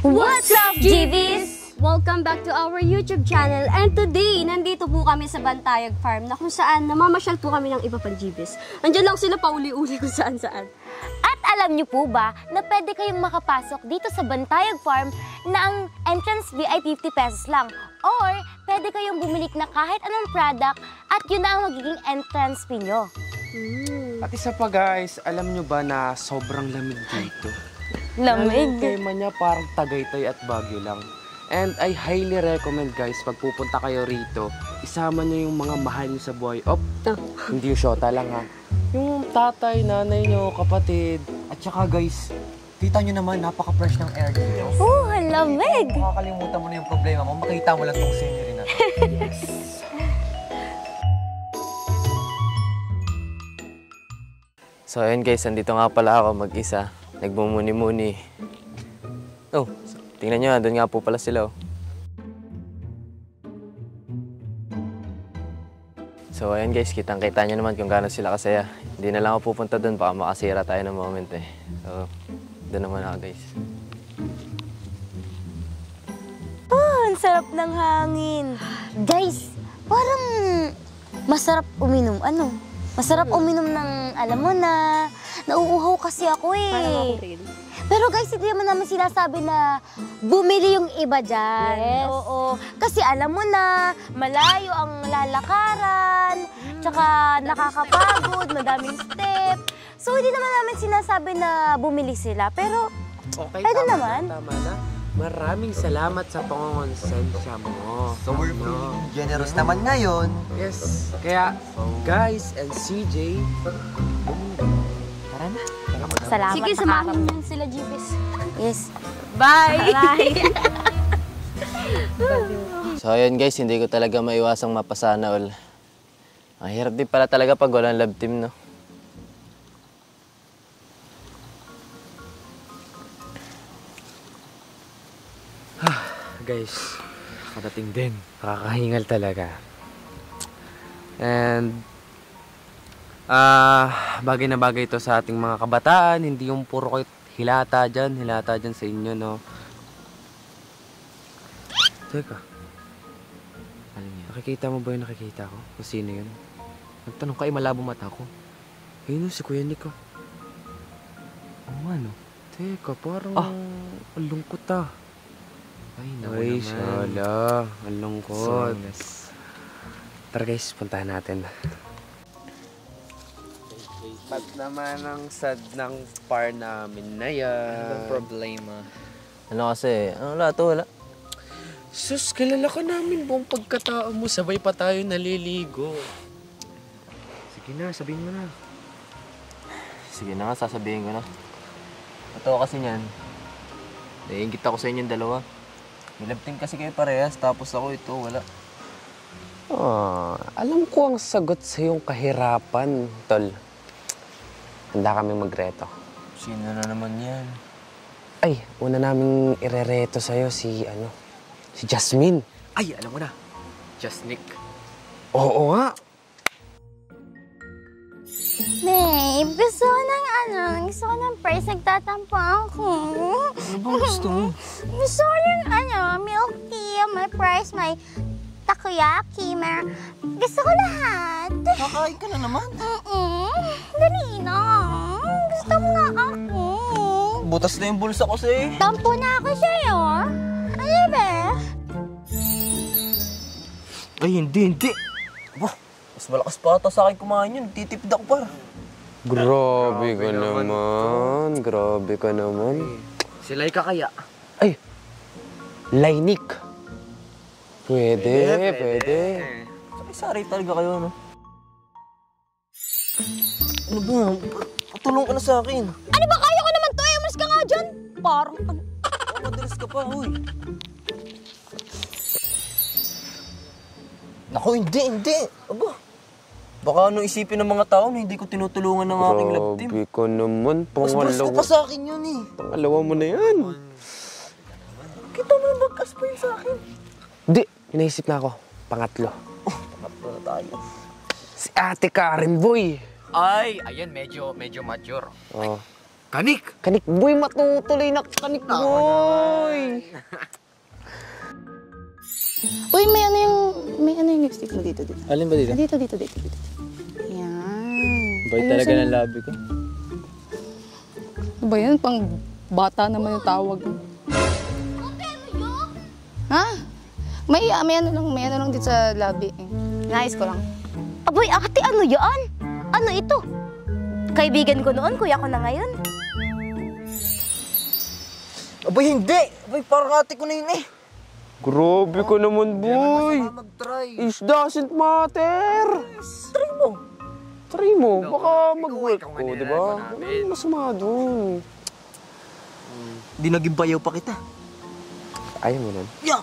What's up, GBs? Welcome back to our YouTube channel. And today, nandito po kami sa Bantayog Farm na kung saan namamasyal po kami ng iba pang GBs. Andiyan lang sila pauli-uli kung saan-saan. At alam niyo po ba na pwede kayong makapasok dito sa Bantayog Farm na ang entrance fee ay 50 pesos lang. Or pwede kayong bumili na kahit anong product at yun na ang magiging entrance fee nyo. At isa pa guys, alam nyo ba na sobrang lamig dito? Lamig? Yung tema niya parang Tagaytay at Baguio lang. And I highly recommend guys, pag pupunta kayo rito, isama nyo yung mga mahal nyo sa buhay. Hindi yung shota lang ha. Yung tatay, nanay nyo, kapatid. At saka guys, kita nyo naman, napaka-fresh ng air dito. Oh, lamig! Makakalimutan mo na yung problema mo, makita mo lang tong scenery na. Yes! So ayun guys, andito nga pala ako mag-isa. Nagmumuni-muni. Oh, tingnan nyo, doon nga po pala sila. So ayun guys, kitang-kita nyo naman kung gaano sila kasaya. Hindi na lang ako pupunta doon, baka makasira tayo ng moment eh. So, doon naman ako guys. Oh, ang sarap ng hangin. Guys, parang masarap uminom. Masarap uminom ng, alam mo na, nauuhaw kasi ako eh. Parang ako rin. Pero guys, hindi naman namin sinasabi na bumili yung iba dyan. Yes. Oo. Kasi alam mo na, malayo ang lalakaran, tsaka nakakapagod, madaming step. So, hindi naman namin sinasabi na bumili sila. Pero, Okay, pwede tama naman. Tama na. Maraming salamat sa pangongonsensya mo. So we're feeling generous naman ngayon. Yes. Kaya, guys and CJ, tara na. Salamat. Sige, samahan niyo sila GBs. Yes. Bye! Bye! So ayun guys, hindi ko talaga maiwasang mapasana all. Ang hirap din pala talaga pag walang love team, no? Guys, kadating din. Nakakahingal talaga. And, bagay na bagay ito sa ating mga kabataan. Hindi yung puro hilata dyan sa inyo, no? Teka. Ano yan? Nakikita mo ba yung nakikita ko? Kung sino yun? Nagtanong ka, malabo mata ko. Ayun, si Kuya Nico. Ano? Teka, parang ang lungkot ah. Ay, naku naman. Shala. Ang lungkot. Tara guys, puntahan natin. Ba't naman ang sad ng par namin na yan? Anong problema? Ano kasi? Wala. Sus, kilala ka namin buong pagkatao mo. Sabay pa tayo naliligo. Sige na, sabihin mo na. Sige na nga, sasabihin ko na. Ito kasi niyan. Naiingit ako sa inyong dalawa. May love team kasi kayo parehas, tapos ako ito, wala. Alam ko ang sagot sa iyong kahirapan, tol. Handa kami magreto. Sino na naman yan? Ay, una naming irereto sa'yo si Jasmine. Ay, alam mo na. Just Nick. Oo nga. Babe, gusto ko ng price, nagtatampo ako. Ano bang gusto mo? Gusto ko ng milk tea, may price, may takoyaki, gusto ko lahat. Kakain ka na naman. Dali na. Gusto mo nga ako. Butas na yung bulsa ko sa'yo. Tampo na ako sa'yo. Ano ba? Ay, hindi. Aba, mas malakas pa ata sa akin kumain yun. Titipid ako par. Grabe ka naman. Si Laika kaya? Ay, Lainik. Pwede. Sorry talaga kayo, no? Ano ba? Patulong ka na sa akin. Ano ba? Kaya ko naman to. Mas ka nga dyan. Parang Madalas ka pa, huy. Naku, hindi. Aba, baka ano isipin ng mga tao na hindi ko tinutulungan ng aking love team. Grabe ka naman. Mas gusto pa sa akin yun eh. Pangalawa mo na yan. Kita mo yung bagkas pa yun sa akin. Di, inaisip na ako. Pangatlo. Pangatlo na tayo. Si Ate Karen, boy. Ay, ayan, medyo mature. Oh. Kanik! Kanik boy, matutuloy na kanik boy! Uy, may ano yung lipstick mo dito. Alin ba dito? Dito. Yan. Boy talaga ng labi ko. Ano ba yan? Pang bata naman yung tawag mo. Ha? May ano lang dito sa labi. Nais ko lang. Aboy, ate, ano yan? Ano ito? Kaibigan ko noon, kuya ko na ngayon. Abay, hindi! Abay, parang ate ko na yun eh. Grabe ka naman boy! Mag-try. It doesn't matter! Try mo, baka mag-work ko, di ba? Walang masama dun. Di naging bayaw pa kita. Ayaw mo nun? Yeah!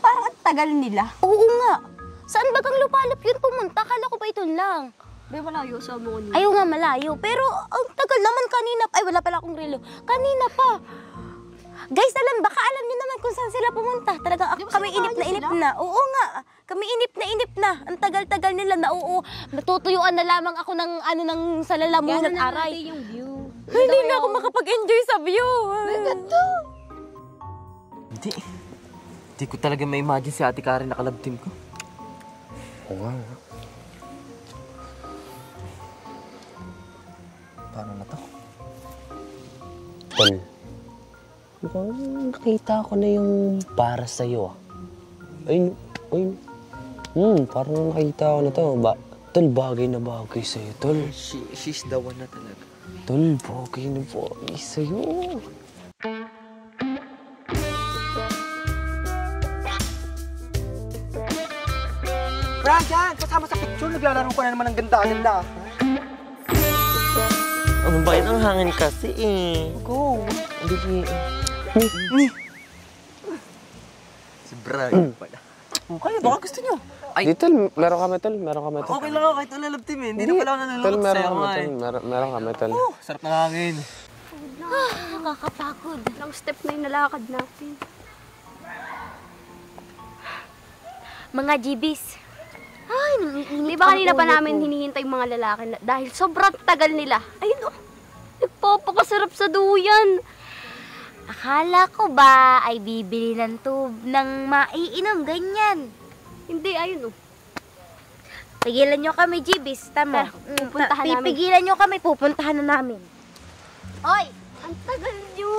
Parang ang tagal nila. Oo nga. Saan ba kang lupalop yun pumunta? Kala ko ba ito lang? May malayo sa mo kanina. Ayaw nga malayo, pero ang tagal naman kanina. Ay, wala pala akong relo. Kanina pa. Guys, baka alam niyo naman kung saan sila pumunta. Talagang kami inip na. Oo nga. Kami inip na. Ang tagal-tagal nila na natutuyuan na lamang ako ng sa lalamunan at aray. Yung view. Hindi na ako makapag-enjoy sa view. Hindi ko talaga ma-imagine si Ate Karen na kalab team ko. Oo nga. Paano na to? Tol, mukhang nakita ko na yung para sa'yo ah. Ayun. Parang nakita ko na to. Tol, bagay na bagay sa'yo, tol. She's the one na talaga. Tol, bagay na bagay sa'yo. Brian! Kasama sa picture, naglalaro ko na naman ng ganda-ganda. Ang bait ng hangin kasi eh. Go! Si Brian pala. Okay, baka gusto nyo. Di, tol, meron kami, tol. Okay lang ako kahit wala love team eh. Hindi na pala ako Tol, nalulot meron sa'yo kami, nga eh. tol. Meron kami, tol. Sarap ng hangin. Nakakapagod. Ilang step na yung nalakad natin. Mga GBs. Ay, Di ba kanina pa namin hinihintay yung mga lalaki dahil sobrang tagal nila. Ayun nagpapakasarap sa duyan. Akala ko ba ay bibili ng ng maiinom, ganyan. Hindi, ayun Pigilan nyo kami, GBs. Tama. Pupuntahan namin. Pipigilan nyo kami, pupuntahan na namin. Oy, ang tagal nyo.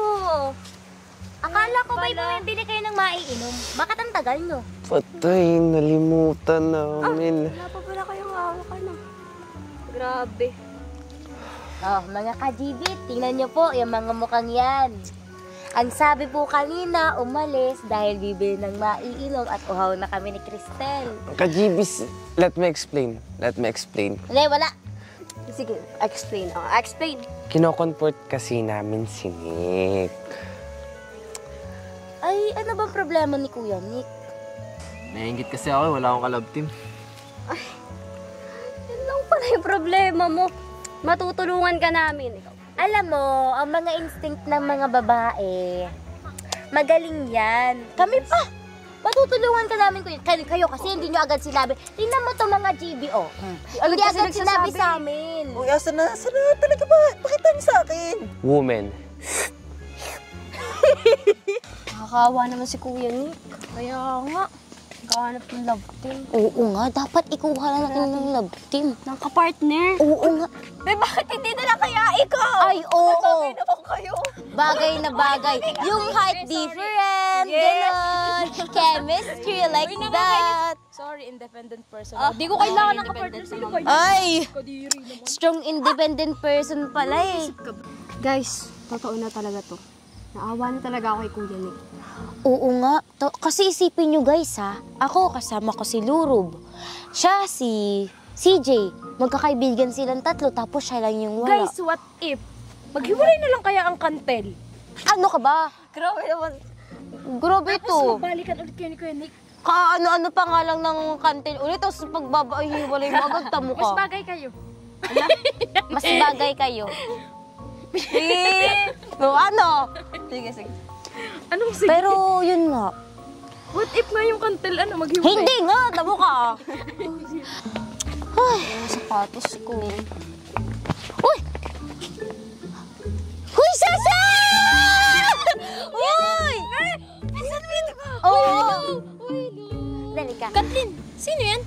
Akala ko ba'y bumibili kayo ng maiinom? Bakit ang tagal nyo? Patay, nalimutan namin. Wala pa pala kayong hawakan Grabe. Oh, mga ka-GB, tingnan nyo po yung mga mukhang yan. Ang sabi po kanina, umalis dahil bibili ng maiinom at uhaw na kami ni Cristel. Ka-GBs, let me explain. Hindi, wala. Sige, explain. Explain. Kino-comfort kasi namin si Nick. Ay, ano bang problema ni Kuya Nick? Nainggit kasi ako, wala akong kalab team. Yun lang pala yung problema mo. Matutulungan ka namin. Ikaw. Alam mo, ang mga instinct ng mga babae, magaling yan. Kami pa! Matutulungan ka namin kayo kasi hindi nyo agad sinabi. Tingnan mo to mga GBO. Hindi agad sinabi sa amin. Uy, asa na talaga ba? Pakita niyo sa akin. Woman. Nakakawa naman si Kuya Nick. Kaya nga, nakahanap ng love team. Oo nga, dapat ikuha na natin ng love team. Ng kapartner. Oo nga. Bakit hindi na lang kaya ikaw? Ay, oo. Naman kayo. Bagay na bagay. Yung height different, gano'n. Chemistry like that. Sorry, independent person. Di ko kailangan ng kapartner. Sino kayo? Ay! Strong independent person pala eh. Guys, totoo na talaga to. Naawa na talaga ako kay Kuya Nick. Oo nga. Kasi isipin nyo guys ha, ako kasama ko si Lurub. Siya si CJ. Magkakaibigan silang tatlo tapos siya lang yung wala. Guys, what if? Maghiwalay na lang kaya ang kantel. Ano ka ba? Grabe naman. Grabe to. Balikan ulit kayo ni Kuya Nick. Ano pa nga lang ng kantin ulit tapos pagbabahiwalay mo agad tamo ka. Mas bagay kayo. Mas bagay kayo. No, ano? Sige. Anong sige? Pero yun nga. What if nga yung kantel, maghiwalay? Hindi nga, tamo ka. Yung sapatos ko. Uy! Huy, Sasha! Uy! Pinsan mo yun, diba? Oo. Uy, Dali ka. Kathleen, sino yan?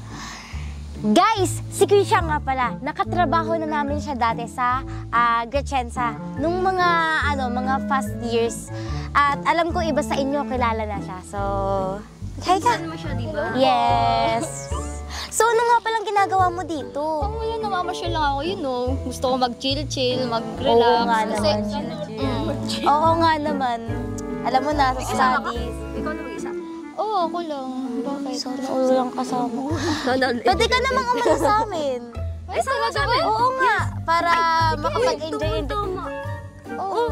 Guys, si Krisha nga pala. Nakatrabaho na namin siya dati sa Grechensa. Nung mga first years. At alam ko iba sa inyo, kilala na siya. So, hi ka. Pinsan mo siya, diba? Yes. So, ano nga palang ginagawa mo dito? Wala, namamasyal lang ako yun, no. Gusto ko mag-chill-chill, mag-relax. Oo nga naman. Oo nga naman. Alam mo na, sa studies. Ikaw na mag-isa. Oo, ako lang. Bakit? Oo lang kasama. Pwede ka namang umano sa amin. Ay, talaga ba? Oo nga, para makapag-enjoy. Oo.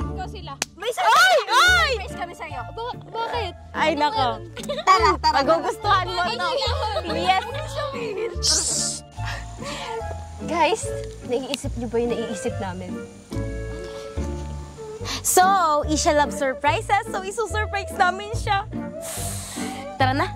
Ikaw sila. May surprise kami sa'yo. Bakit? Ay, nako. Tara. Magugustuhan mo to. Yes. Guys, naiisip niyo ba yung naiisip namin? So, Isha love surprises. So, isusurprise namin siya. Tara na.